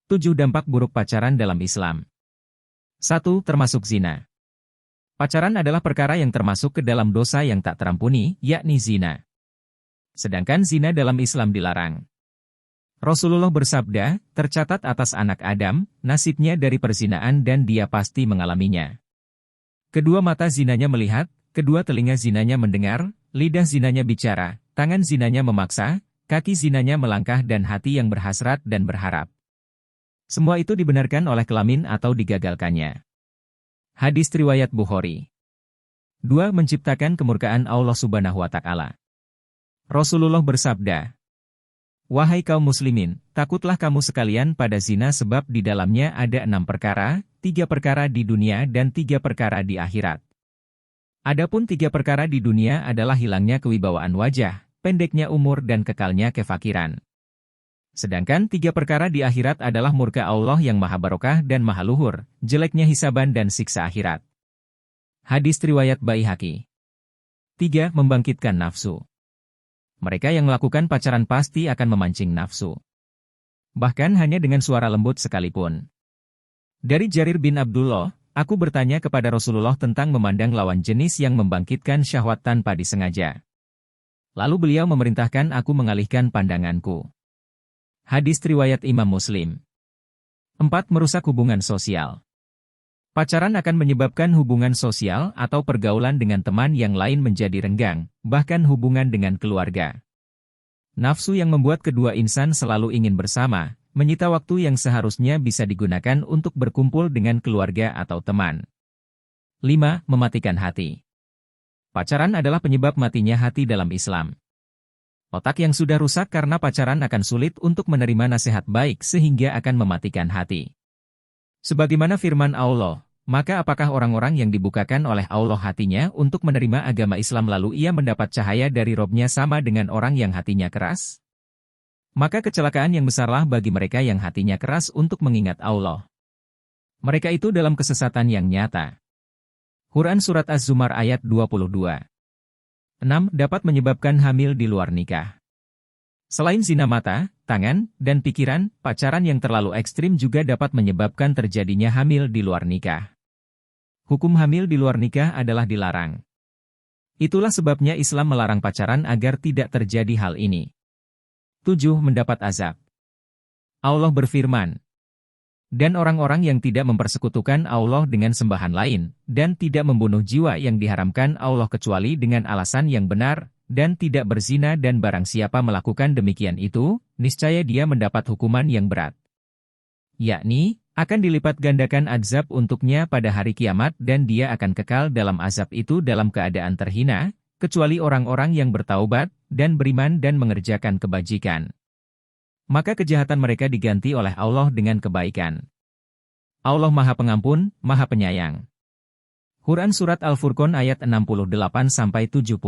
7 dampak buruk pacaran dalam Islam. 1. Termasuk zina. Pacaran adalah perkara yang termasuk ke dalam dosa yang tak terampuni, yakni zina. Sedangkan zina dalam Islam dilarang. Rasulullah bersabda, tercatat atas anak Adam, nasibnya dari perzinaan dan dia pasti mengalaminya. Kedua mata zinanya melihat, kedua telinga zinanya mendengar, lidah zinanya bicara, tangan zinanya memaksa, kaki zinanya melangkah dan hati yang berhasrat dan berharap. Semua itu dibenarkan oleh kelamin atau digagalkannya. Hadis riwayat Bukhari. 2. Menciptakan kemurkaan Allah Subhanahu wa Ta'ala. Rasulullah bersabda, wahai kaum muslimin, takutlah kamu sekalian pada zina sebab di dalamnya ada 6 perkara, 3 perkara di dunia dan 3 perkara di akhirat. Adapun 3 perkara di dunia adalah hilangnya kewibawaan wajah, pendeknya umur dan kekalnya kefakiran. Sedangkan 3 perkara di akhirat adalah murka Allah yang maha barokah dan maha luhur, jeleknya hisaban dan siksa akhirat. Hadis riwayat Baihaqi. 3. Membangkitkan nafsu. Mereka yang melakukan pacaran pasti akan memancing nafsu. Bahkan hanya dengan suara lembut sekalipun. Dari Jarir bin Abdullah, aku bertanya kepada Rasulullah tentang memandang lawan jenis yang membangkitkan syahwat tanpa disengaja. Lalu beliau memerintahkan aku mengalihkan pandanganku. Hadis riwayat Imam Muslim. 4. Merusak hubungan sosial. Pacaran akan menyebabkan hubungan sosial atau pergaulan dengan teman yang lain menjadi renggang, bahkan hubungan dengan keluarga. Nafsu yang membuat kedua insan selalu ingin bersama, menyita waktu yang seharusnya bisa digunakan untuk berkumpul dengan keluarga atau teman. 5. Mematikan hati. Pacaran adalah penyebab matinya hati dalam Islam. Otak yang sudah rusak karena pacaran akan sulit untuk menerima nasihat baik sehingga akan mematikan hati. Sebagaimana firman Allah, maka apakah orang-orang yang dibukakan oleh Allah hatinya untuk menerima agama Islam lalu ia mendapat cahaya dari Robnya sama dengan orang yang hatinya keras? Maka kecelakaan yang besarlah bagi mereka yang hatinya keras untuk mengingat Allah. Mereka itu dalam kesesatan yang nyata. Quran Surat Az-Zumar ayat 22. 6. Dapat menyebabkan hamil di luar nikah. Selain zina mata, tangan, dan pikiran, pacaran yang terlalu ekstrim juga dapat menyebabkan terjadinya hamil di luar nikah. Hukum hamil di luar nikah adalah dilarang. Itulah sebabnya Islam melarang pacaran agar tidak terjadi hal ini. 7. Mendapat azab. Allah berfirman, dan orang-orang yang tidak mempersekutukan Allah dengan sembahan lain, dan tidak membunuh jiwa yang diharamkan Allah kecuali dengan alasan yang benar, dan tidak berzina dan barang siapa melakukan demikian itu, niscaya dia mendapat hukuman yang berat. Yakni, akan dilipat gandakan azab untuknya pada hari kiamat dan dia akan kekal dalam azab itu dalam keadaan terhina, kecuali orang-orang yang bertaubat, dan beriman dan mengerjakan kebajikan. Maka kejahatan mereka diganti oleh Allah dengan kebaikan. Allah Maha Pengampun, Maha Penyayang. Quran Surat Al-Furqan ayat 68-70.